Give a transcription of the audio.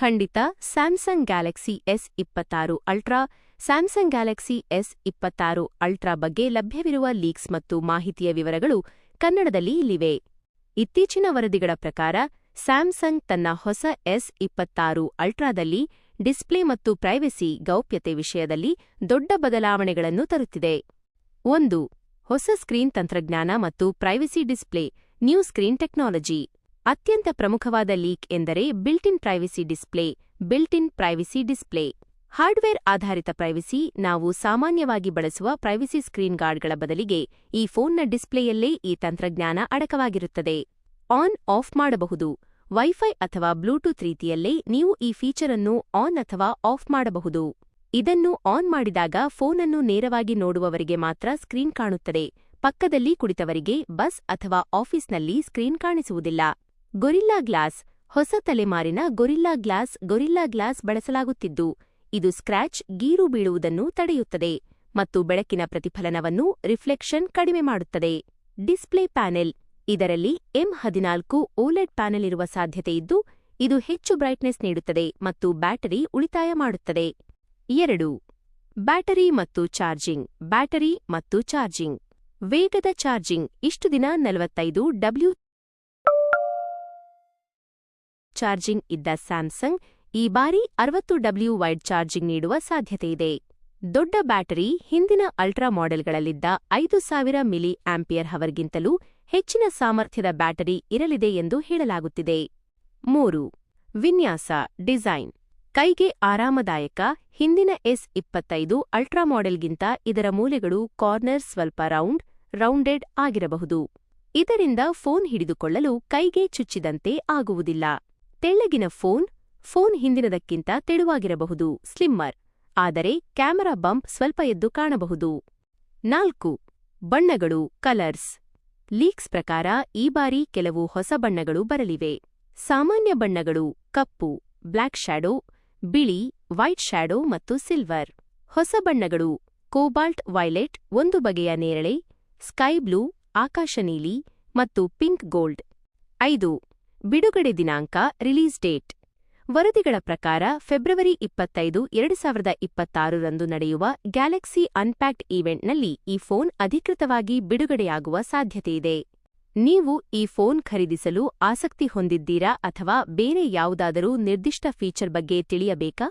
ಖಂಡಿತ Samsung Galaxy S26 ultra. Samsung Galaxy S26 ultra ಬಗ್ಗೆ ಲಭ್ಯವಿರುವ ಲೀಕ್ಸ್ ಮತ್ತು ಮಾಹಿತಿಯ ವಿವರಗಳು ಕನ್ನಡದಲ್ಲಿ ಇಲ್ಲಿವೆ. ಇತ್ತೀಚಿನ ವರದಿಗಳ ಪ್ರಕಾರ ಸ್ಯಾಮ್ಸಂಗ್ ತನ್ನ ಹೊಸ S26 ಅಲ್ಟ್ರಾದಲ್ಲಿ ಡಿಸ್ಪ್ಲೇ ಮತ್ತು ಪ್ರೈವಸಿ ಗೌಪ್ಯತೆ ವಿಷಯದಲ್ಲಿ ದೊಡ್ಡ ಬದಲಾವಣೆಗಳನ್ನು ತರುತ್ತಿದೆ. 1. ಹೊಸ ಸ್ಕ್ರೀನ್ ತಂತ್ರಜ್ಞಾನ ಮತ್ತು privacy display new screen technology. ಅತ್ಯಂತ ಪ್ರಮುಖವಾದ ಲೀಕ್ ಎಂದರೆ ಬಿಲ್ಟ್-ಇನ್ ಪ್ರೈವಸಿ ಡಿಸ್ಪ್ಲೇ. ಹಾರ್ಡ್ವೇರ್ ಆಧಾರಿತ ಪ್ರೈವಸಿ. ನಾವು ಸಾಮಾನ್ಯವಾಗಿ ಬಳಸುವ ಪ್ರೈವಸಿ ಸ್ಕ್ರೀನ್ ಗಾರ್ಡ್ಗಳ ಬದಲಿಗೆ ಈ ಫೋನ್ನ ಡಿಸ್ಪ್ಲೇಯಲ್ಲೇ ಈ ತಂತ್ರಜ್ಞಾನ ಅಡಕವಾಗಿರುತ್ತದೆ. ಆನ್ ಆಫ್ ಮಾಡಬಹುದು. ವೈಫೈ ಅಥವಾ ಬ್ಲೂಟೂತ್ ರೀತಿಯಲ್ಲೇ ನೀವು ಈ ಫೀಚರ್ ಅನ್ನು ಆನ್ ಅಥವಾ ಆಫ್ ಮಾಡಬಹುದು. ಇದನ್ನು ಆನ್ ಮಾಡಿದಾಗ ಫೋನ್ ಅನ್ನು ನೇರವಾಗಿ ನೋಡುವವರಿಗೆ ಮಾತ್ರ ಸ್ಕ್ರೀನ್ ಕಾಣುತ್ತದೆ. ಪಕ್ಕದಲ್ಲಿ ಕುಳಿತವರಿಗೆ ಬಸ್ ಅಥವಾ ಆಫೀಸ್ನಲ್ಲಿ ಸ್ಕ್ರೀನ್ ಕಾಣಿಸುವುದಿಲ್ಲ. Gorilla glass. ಹೊಸ ತಲೆಮಾರಿನ ಗೊರಿಲ್ಲಾ ಗ್ಲಾಸ್ ಬಳಸಲಾಗುತ್ತಿದ್ದು, ಇದು ಸ್ಕ್ರ್ಯಾಚ್, ಗೀರು ಬೀಳುವುದನ್ನು ತಡೆಯುತ್ತದೆ ಮತ್ತು ಬೆಳಕಿನ ಪ್ರತಿಫಲನವನ್ನು ರಿಫ್ಲೆಕ್ಷನ್ ಕಡಿಮೆ ಮಾಡುತ್ತದೆ. Display panel. ಇದರಲ್ಲಿ M14 OLED ಪ್ಯಾನೆಲ್ ಇರುವ ಸಾಧ್ಯತೆಯಿದ್ದು, ಇದು ಹೆಚ್ಚು ಬ್ರೈಟ್ನೆಸ್ ನೀಡುತ್ತದೆ ಮತ್ತು ಬ್ಯಾಟರಿ ಉಳಿತಾಯ ಮಾಡುತ್ತದೆ. 2. ಬ್ಯಾಟರಿ ಮತ್ತು ಚಾರ್ಜಿಂಗ್. ವೇಗದ ಚಾರ್ಜಿಂಗ್. ಇಷ್ಟು ದಿನ 45W ಚಾರ್ಜಿಂಗ್ ಇದ್ದ ಸ್ಯಾಮ್ಸಂಗ್ ಈ ಬಾರಿ 60W ವೈಡ್ ಚಾರ್ಜಿಂಗ್ ನೀಡುವ ಸಾಧ್ಯತೆಯಿದೆ. ದೊಡ್ಡ ಬ್ಯಾಟರಿ. ಹಿಂದಿನ ಅಲ್ಟ್ರಾ ಮಾಡೆಲ್ಗಳಲ್ಲಿದ್ದ 5000 ಮಿಲಿ ಆಂಪಿಯರ್ ಹವರ್ಗಿಂತಲೂ ಹೆಚ್ಚಿನ ಸಾಮರ್ಥ್ಯದ ಬ್ಯಾಟರಿ ಇರಲಿದೆ ಎಂದು ಹೇಳಲಾಗುತ್ತಿದೆ. 3. ವಿನ್ಯಾಸ ಡಿಸೈನ್. ಕೈಗೆ ಆರಾಮದಾಯಕ. ಹಿಂದಿನ S25 ಅಲ್ಟ್ರಾ ಮಾಡೆಲ್ಗಿಂತ ಇದರ ಮೂಲೆಗಳು ಕಾರ್ನರ್ ಸ್ವಲ್ಪ ರೌಂಡೆಡ್ ಆಗಿರಬಹುದು. ಇದರಿಂದ ಫೋನ್ ಹಿಡಿದುಕೊಳ್ಳಲು ಕೈಗೆ ಚುಚ್ಚಿದಂತೆ ಆಗುವುದಿಲ್ಲ. ತೆಳ್ಳಗಿನ ಫೋನ್ ಹಿಂದಿನದಕ್ಕಿಂತ ತೆಳುವಾಗಿರಬಹುದು, ಸ್ಲಿಮ್ಮರ್. ಆದರೆ ಕ್ಯಾಮೆರಾ ಬಂಪ್ ಸ್ವಲ್ಪ ಎದ್ದು ಕಾಣಬಹುದು. 4. ಬಣ್ಣಗಳು ಕಲರ್ಸ್. ಲೀಕ್ಸ್ ಪ್ರಕಾರ ಈ ಬಾರಿ ಕೆಲವು ಹೊಸ ಬಣ್ಣಗಳು ಬರಲಿವೆ. ಸಾಮಾನ್ಯ ಬಣ್ಣಗಳು ಕಪ್ಪು, ಬ್ಲ್ಯಾಕ್ ಶ್ಯಾಡೋ, ಬಿಳಿ, ವೈಟ್ ಶ್ಯಾಡೋ ಮತ್ತು ಸಿಲ್ವರ್. ಹೊಸ ಬಣ್ಣಗಳು ಕೋಬಾಲ್ಟ್ ವೈಲೆಟ್, ಒಂದು ಬಗೆಯ ನೇರಳೆ, ಸ್ಕೈ ಬ್ಲೂ, ಆಕಾಶ ನೀಲಿ ಮತ್ತು ಪಿಂಕ್ ಗೋಲ್ಡ್. 5. ಬಿಡುಗಡೆ ದಿನಾಂಕ ರಿಲೀಸ್ ಡೇಟ್. ವರದಿಗಳ ಪ್ರಕಾರ ಫೆಬ್ರವರಿ 25, 2026 ರಂದು ನಡೆಯುವ ಗ್ಯಾಲಕ್ಸಿ ಅನ್ಪ್ಯಾಕ್ಡ್ ಈವೆಂಟ್ನಲ್ಲಿ ಈ ಫೋನ್ ಅಧಿಕೃತವಾಗಿ ಬಿಡುಗಡೆಯಾಗುವ ಸಾಧ್ಯತೆಯಿದೆ. ನೀವು ಈ ಫೋನ್ ಖರೀದಿಸಲು ಆಸಕ್ತಿ ಹೊಂದಿದ್ದೀರಾ ಅಥವಾ ಬೇರೆ ಯಾವುದಾದರೂ ನಿರ್ದಿಷ್ಟ ಫೀಚರ್ ಬಗ್ಗೆ ತಿಳಿಯಬೇಕಾ?